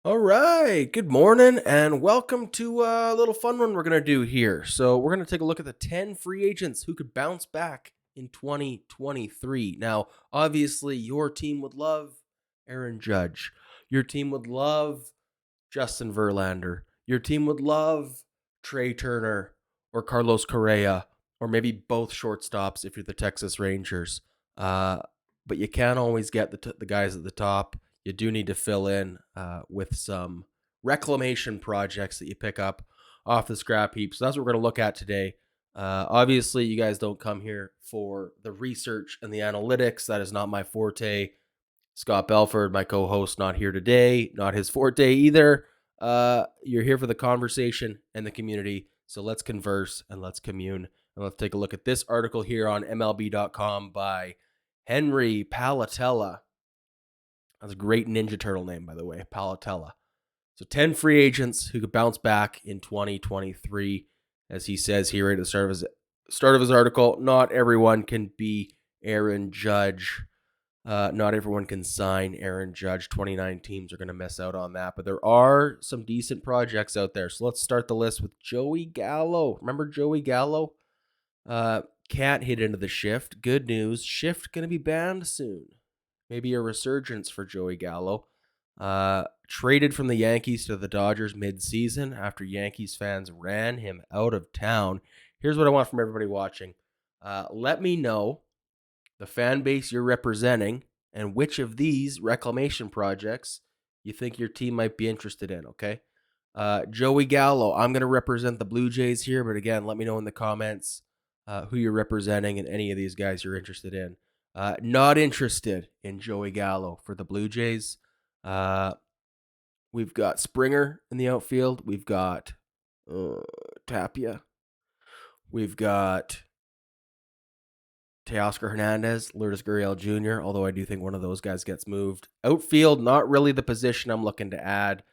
All right. Good morning and welcome to a little fun one we're going to do here. So, we're going to take a look at the 10 free agents who could bounce back in 2023. Now, obviously, your team would love Aaron Judge. Your team would love Justin Verlander. Your team would love Trey Turner or Carlos Correa or maybe both shortstops if you're the Texas Rangers. Uh, but you can't always get the guys at the top. You do need to fill in with some reclamation projects that you pick up off the scrap heap. So that's what we're going to look at today. Obviously, you guys don't come here for the research and the analytics. That is not my forte. Scott Belford, my co-host, not here today. Not his forte either. You're here for the conversation and the community. So let's converse and let's commune. And let's take a look at this article here on MLB.com by Henry Palatella. That's a great Ninja Turtle name, by the way, Palatella. So 10 free agents who could bounce back in 2023. As he says here at the start of his article, not everyone can be Aaron Judge. Not everyone can sign Aaron Judge. 29 teams are going to miss out on that, but there are some decent projects out there. So let's start the list with Joey Gallo. Remember Joey Gallo? Can't hit into the shift. Good news. Shift going to be banned soon. Maybe a resurgence for Joey Gallo. Traded from the Yankees to the Dodgers mid-season after Yankees fans ran him out of town. Here's what I want from everybody watching. Let me know the fan base you're representing and which of these reclamation projects you think your team might be interested in, okay? Joey Gallo, I'm going to represent the Blue Jays here, but again, let me know in the comments who you're representing and any of these guys you're interested in. Not interested in Joey Gallo for the Blue Jays. We've got Springer in the outfield. We've got Tapia. We've got Teoscar Hernandez, Lourdes Gurriel Jr., although I do think one of those guys gets moved. Outfield, not really the position I'm looking to add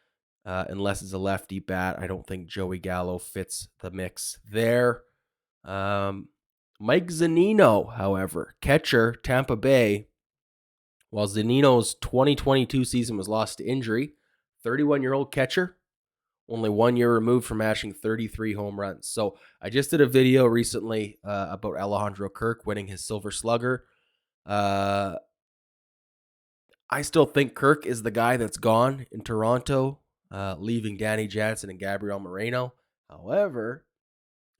unless it's a lefty bat. I don't think Joey Gallo fits the mix there. Mike Zunino, however, catcher, Tampa Bay. While Zunino's 2022 season was lost to injury, 31-year-old catcher, only 1 year removed from mashing 33 home runs. So I just did a video recently about Alejandro Kirk winning his Silver Slugger. I still think Kirk is the guy that's gone in Toronto, leaving Danny Jansen and Gabriel Moreno. However,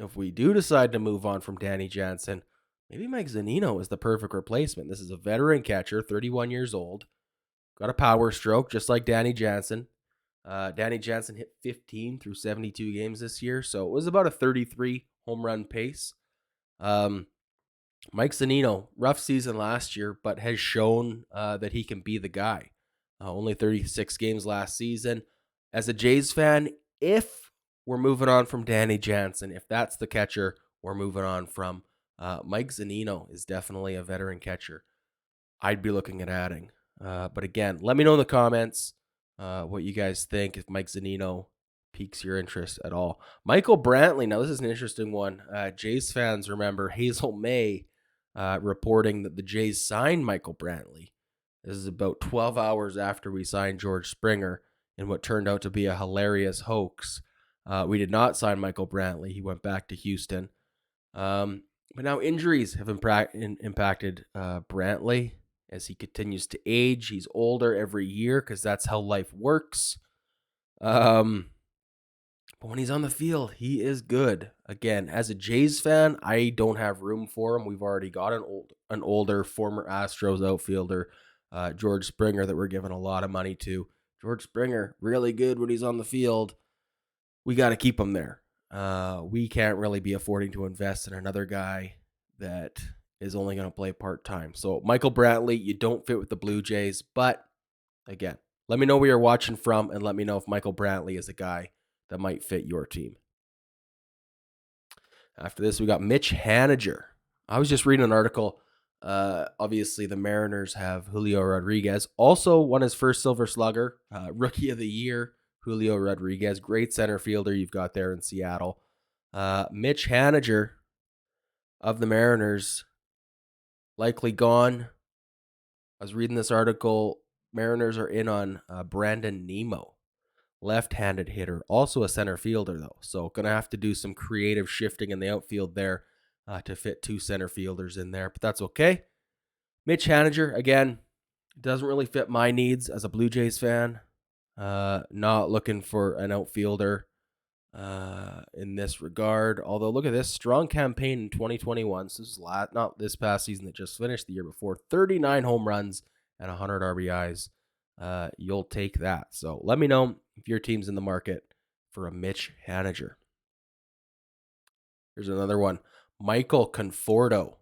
if we do decide to move on from Danny Jansen, maybe Mike Zunino is the perfect replacement. This is a veteran catcher, 31 years old, got a power stroke just like Danny Jansen. Danny Jansen hit 15 through 72 games this year, so it was about a 33 home run pace. Mike Zunino, rough season last year, but has shown that he can be the guy. Only 36 games last season. As a Jays fan, if we're moving on from Danny Jansen, if that's the catcher we're moving on from, Mike Zunino is definitely a veteran catcher I'd be looking at adding. But again, let me know in the comments what you guys think if Mike Zunino piques your interest at all. Michael Brantley, now this is an interesting one. Jays fans remember Hazel May reporting that the Jays signed Michael Brantley. This is about 12 hours after we signed George Springer in what turned out to be a hilarious hoax. We did not sign Michael Brantley. He went back to Houston. But now injuries have impacted Brantley as he continues to age. He's older every year because that's how life works. But when he's on the field, he is good. Again, as a Jays fan, I don't have room for him. We've already got an older former Astros outfielder, George Springer, that we're giving a lot of money to. George Springer, really good when he's on the field. We got to keep him there. We can't really be affording to invest in another guy that is only going to play part-time. So Michael Brantley, you don't fit with the Blue Jays, but again, let me know where you're watching from and let me know if Michael Brantley is a guy that might fit your team. After this, we got Mitch Haniger. I was just reading an article. Obviously, the Mariners have Julio Rodriguez. Also won his first Silver Slugger, Rookie of the Year, Julio Rodriguez. Great center fielder you've got there in Seattle. Mitch Haniger of the Mariners, likely gone. I was reading this article. Mariners are in on Brandon Nimmo. left-handed hitter, also a center fielder though. So going to have to do some creative shifting in the outfield there to fit 2 center fielders in there, but that's okay. Mitch Haniger, again, doesn't really fit my needs as a Blue Jays fan. Not looking for an outfielder in this regard. Although, look at this strong campaign in 2021. So this is not this past season that just finished, the year before. 39 home runs and 100 RBIs. You'll take that. So let me know if your team's in the market for a Mitch Haniger. Here's another one. Michael Conforto.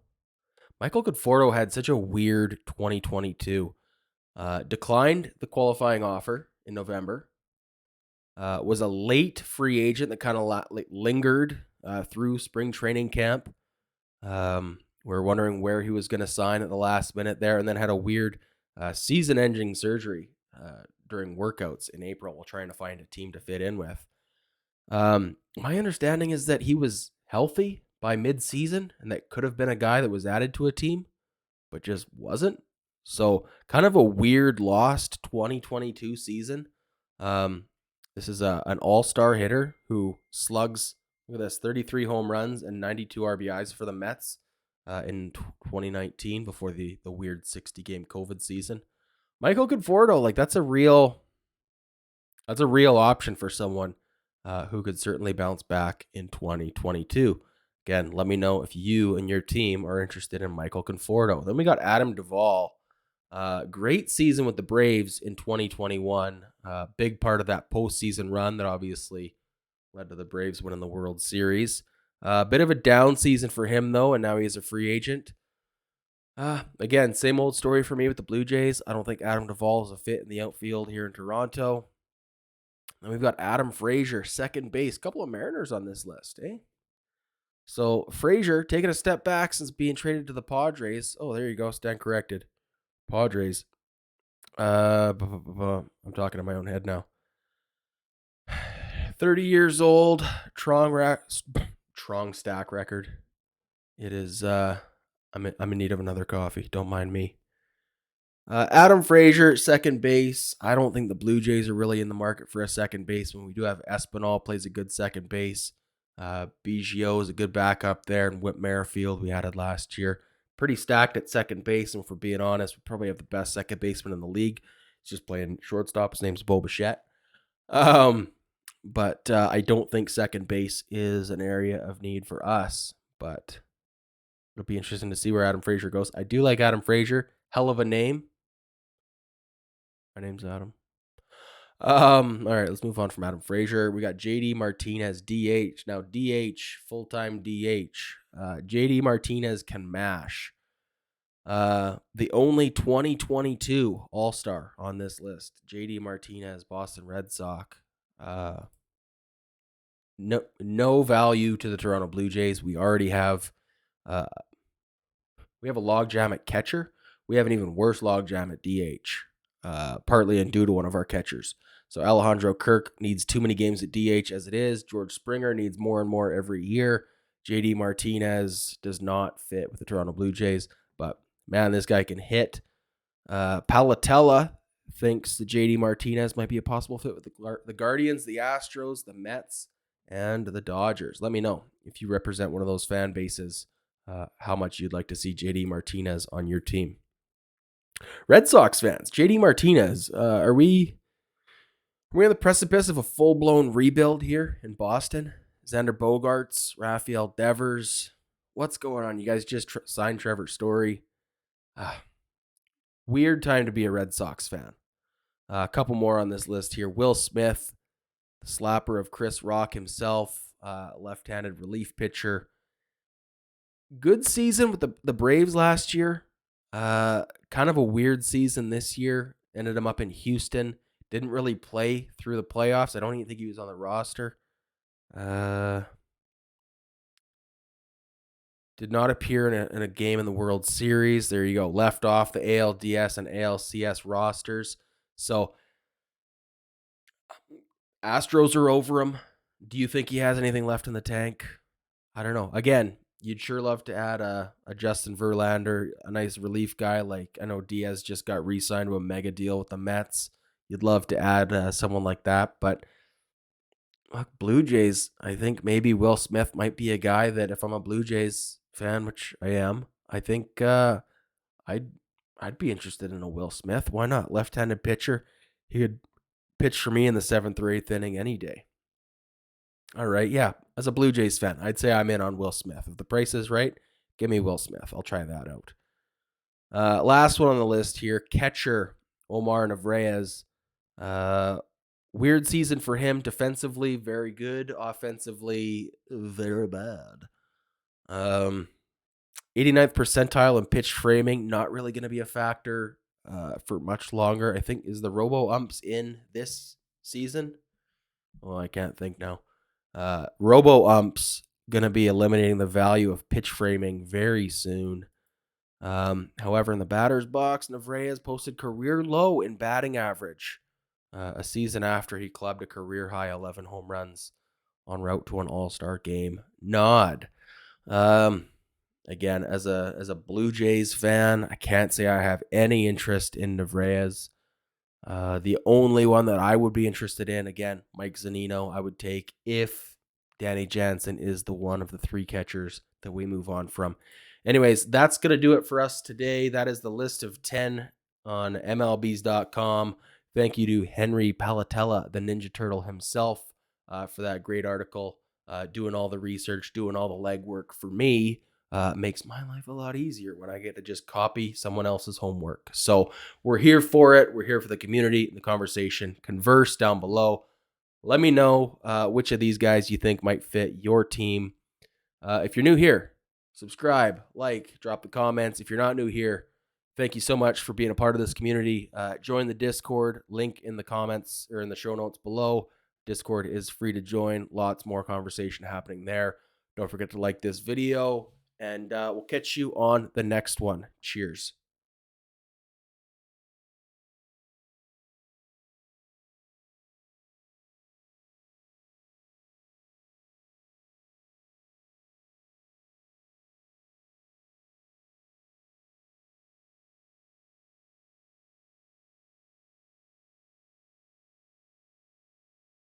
Michael Conforto had such a weird 2022. Declined the qualifying offer in November. Was a late free agent that kind of lingered through spring training camp. We're wondering where he was going to sign at the last minute there, and then had a weird season-ending surgery during workouts in April while trying to find a team to fit in with. My understanding is that he was healthy by mid-season, and that could have been a guy that was added to a team, but just wasn't. So kind of a weird lost 2022 season. This is an all-star hitter who slugs, look at this, 33 home runs and 92 RBIs for the Mets in 2019 before the weird 60-game COVID season. Michael Conforto, like that's a real option for someone who could certainly bounce back in 2022. Again, let me know if you and your team are interested in Michael Conforto. Then we got Adam Duvall. Great season with the Braves in 2021. Big part of that postseason run that obviously led to the Braves winning the World Series. Bit of a down season for him, though, and now he's a free agent. Again, same old story for me with the Blue Jays. I don't think Adam Duvall is a fit in the outfield here in Toronto. Then we've got Adam Frazier, second base. Couple of Mariners on this list, eh? So Frazier taking a step back since being traded to the Padres. Oh, there you go. Stand corrected. Padres. I'm talking in my own head now. 30 years old. Trong stack record. It is. I'm in need of another coffee. Don't mind me. Adam Frazier, second base. I don't think the Blue Jays are really in the market for a second baseman. We do have Espinal, plays a good second base. Biggio is a good backup there, and Whit Merrifield we added last year. Pretty stacked at second base, and if we're being honest, we probably have the best second baseman in the league. He's just playing shortstop. His name's Bo Bichette. But I don't think second base is an area of need for us, but it'll be interesting to see where Adam Frazier goes. I do like Adam Frazier. Hell of a name. My name's Adam. All right, let's move on from Adam Frazier. We got JD Martinez, DH. Now, DH, full-time DH. JD Martinez can mash. The only 2022 All-Star on this list. JD Martinez, Boston Red Sox. No value to the Toronto Blue Jays. We already have a logjam at catcher. We have an even worse logjam at DH. Partly due to one of our catchers. So Alejandro Kirk needs too many games at DH as it is. George Springer needs more and more every year. JD Martinez does not fit with the Toronto Blue Jays, but man, this guy can hit. Palatella thinks that JD Martinez might be a possible fit with the Guardians, the Astros, the Mets, and the Dodgers. Let me know if you represent one of those fan bases, how much you'd like to see JD Martinez on your team. Red Sox fans, JD Martinez, are we on the precipice of a full-blown rebuild here in Boston? Xander Bogaerts, Rafael Devers, what's going on? You guys just signed Trevor Story. Weird time to be a Red Sox fan. A couple more on this list here. Will Smith, the slapper of Chris Rock himself, left-handed relief pitcher. Good season with the Braves last year. Kind of a weird season this year. Ended him up in Houston. Didn't really play through the playoffs. I don't even think he was on the roster. Did not appear in a game in the World Series. There you go. Left off the ALDS and ALCS rosters. So Astros are over him. Do you think he has anything left in the tank? I don't know. Again, you'd sure love to add a Justin Verlander, a nice relief guy. Like I know Diaz just got re-signed to a mega deal with the Mets. you'd love to add someone like that. But Blue Jays, I think maybe Will Smith might be a guy that if I'm a Blue Jays fan, which I am, I think I'd I'd be interested in a Will Smith. Why not? Left-handed pitcher. He could pitch for me in the 7th or 8th inning any day. All right, yeah. As a Blue Jays fan, I'd say I'm in on Will Smith. If the price is right, give me Will Smith. I'll try that out. Last one on the list here, catcher Omar Narvaez. Weird season for him. Defensively, very good. Offensively, very bad. 89th percentile in pitch framing, not really going to be a factor for much longer. I think, is the robo umps in this season? Well, I can't think now. Robo umps going to be eliminating the value of pitch framing very soon. However, in the batter's box, Narvaez posted career low in batting average a season after he clubbed a career high 11 home runs en route to an all-star game nod. Again, as a Blue Jays fan, I can't say I have any interest in Narvaez. The only one that I would be interested in, again, Mike Zunino, I would take if Danny Jansen is the one of the 3 catchers that we move on from. Anyways, that's going to do it for us today. That is the list of 10 on MLBs.com. Thank you to Henry Palatella, the Ninja Turtle himself, for that great article. Doing all the research, doing all the legwork for me makes my life a lot easier when I get to just copy someone else's homework. So we're here for it. We're here for the community and the conversation. Converse down below. Let me know which of these guys you think might fit your team. If you're new here, subscribe, like, drop the comments. If you're not new here, thank you so much for being a part of this community. Join the Discord, link in the comments or in the show notes below. Discord is free to join. Lots more conversation happening there. Don't forget to like this video, and we'll catch you on the next one. Cheers.